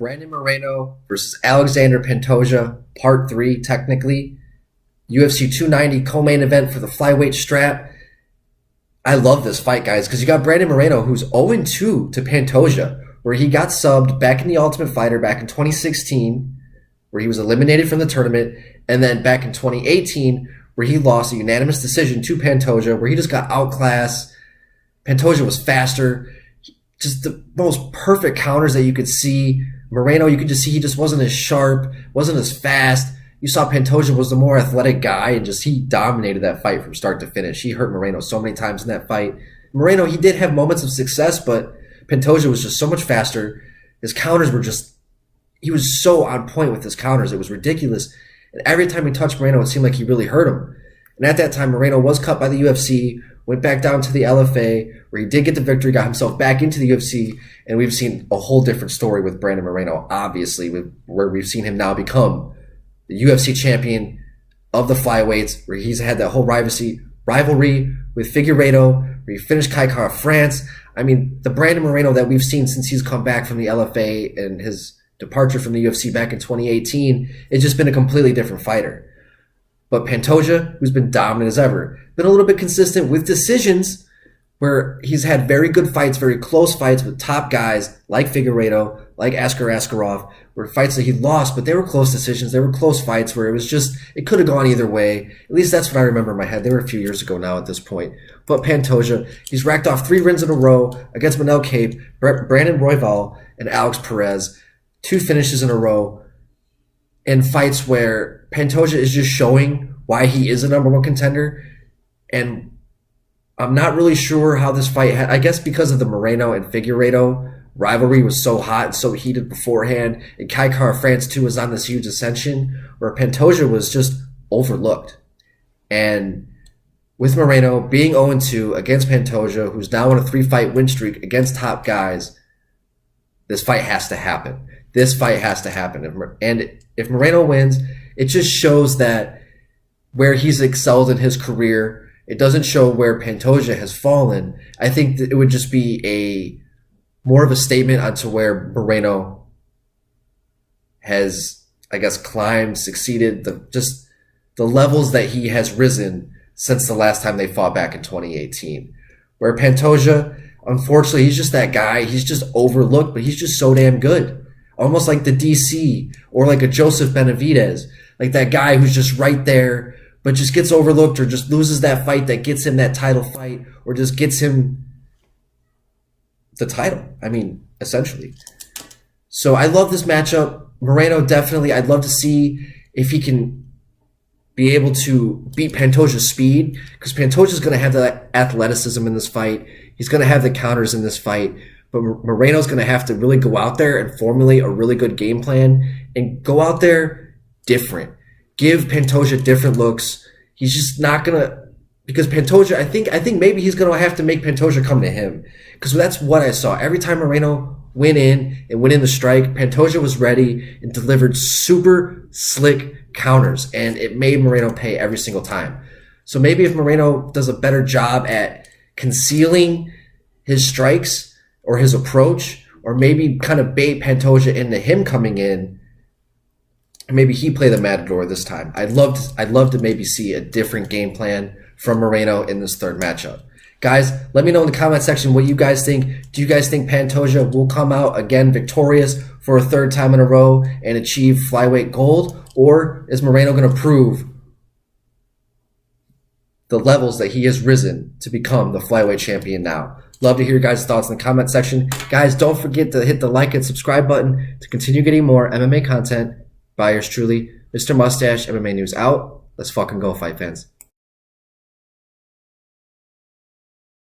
Brandon Moreno versus Alexandre Pantoja, Part 3, technically. UFC 290 co-main event for the flyweight strap. I love this fight, guys, because you got Brandon Moreno, who's 0-2 to Pantoja, where he got subbed back in the Ultimate Fighter back in 2016, where he was eliminated from the tournament, and then back in 2018, where he lost a unanimous decision to Pantoja, where he just got outclassed. Pantoja was faster. Just the most perfect counters that you could see. Moreno, you could just see he just wasn't as sharp, wasn't as fast. You saw Pantoja was the more athletic guy, and just he dominated that fight from start to finish. He hurt Moreno so many times in that fight. Moreno, he did have moments of success, but Pantoja was just so much faster. His counters were just, he was so on point with his counters. It was ridiculous. And every time he touched Moreno, it seemed like he really hurt him. And at that time, Moreno was cut by the UFC, went back down to the LFA, where he did get the victory, got himself back into the UFC, and we've seen a whole different story with Brandon Moreno, obviously, where we've seen him now become the UFC champion of the flyweights, where he's had that whole rivalry with Figueiredo, where he finished Kai Kara France. I mean, the Brandon Moreno that we've seen since he's come back from the LFA and his departure from the UFC back in 2018, it's just been a completely different fighter. But Pantoja, who's been dominant as ever, been a little bit consistent with decisions, where he's had very good fights, very close fights with top guys like Figueiredo, like Askar Askarov, where fights that he lost, but they were close decisions. They were close fights where it was just, it could have gone either way. At least that's what I remember in my head. They were a few years ago now at this point. But Pantoja, he's racked off 3 wins in a row against Manel Cape, Brandon Royval, and Alex Perez. 2 finishes in a row in fights where Pantoja is just showing why he is a number 1 contender. And I'm not really sure how this fight I guess because of the Moreno and Figueiredo rivalry was so hot and so heated beforehand, and Kai Kara France too was on this huge ascension, where Pantoja was just overlooked. And with Moreno being 0-2 against Pantoja, who's now on a 3-fight win streak against top guys, this fight has to happen. This fight has to happen. And if Moreno wins, it just shows that where he's excelled in his career, it doesn't show where Pantoja has fallen. I think that it would just be more of a statement onto where Moreno has, I guess, climbed, succeeded, the levels that he has risen since the last time they fought back in 2018. Where Pantoja, unfortunately, he's just that guy. He's just overlooked, but he's just so damn good. Almost like the DC or like a Joseph Benavidez. Like that guy who's just right there, but just gets overlooked or just loses that fight that gets him that title fight or just gets him the title. I mean, essentially. So I love this matchup. Moreno, definitely, I'd love to see if he can be able to beat Pantoja's speed, because Pantoja's going to have the athleticism in this fight. He's going to have the counters in this fight. But Moreno's going to have to really go out there and formulate a really good game plan and go out there different. Give Pantoja different looks. He's just not going to, because Pantoja, I think maybe he's going to have to make Pantoja come to him, because that's what I saw. Every time Moreno went in and went in the strike, Pantoja was ready and delivered super slick counters, and it made Moreno pay every single time. So maybe if Moreno does a better job at concealing his strikes or his approach, or maybe kind of bait Pantoja into him coming in, maybe he play the matador this time. I'd love to maybe see a different game plan from Moreno in this third matchup. Guys, let me know in the comment section what you guys think. Do you guys think Pantoja will come out again victorious for a 3rd time in a row and achieve flyweight gold? Or is Moreno going to prove the levels that he has risen to become the flyweight champion now? Love to hear your guys' thoughts in the comment section. Guys, don't forget to hit the like and subscribe button to continue getting more MMA content by yours truly, Mr. Mustache. MMA News out. Let's fucking go, fight fans.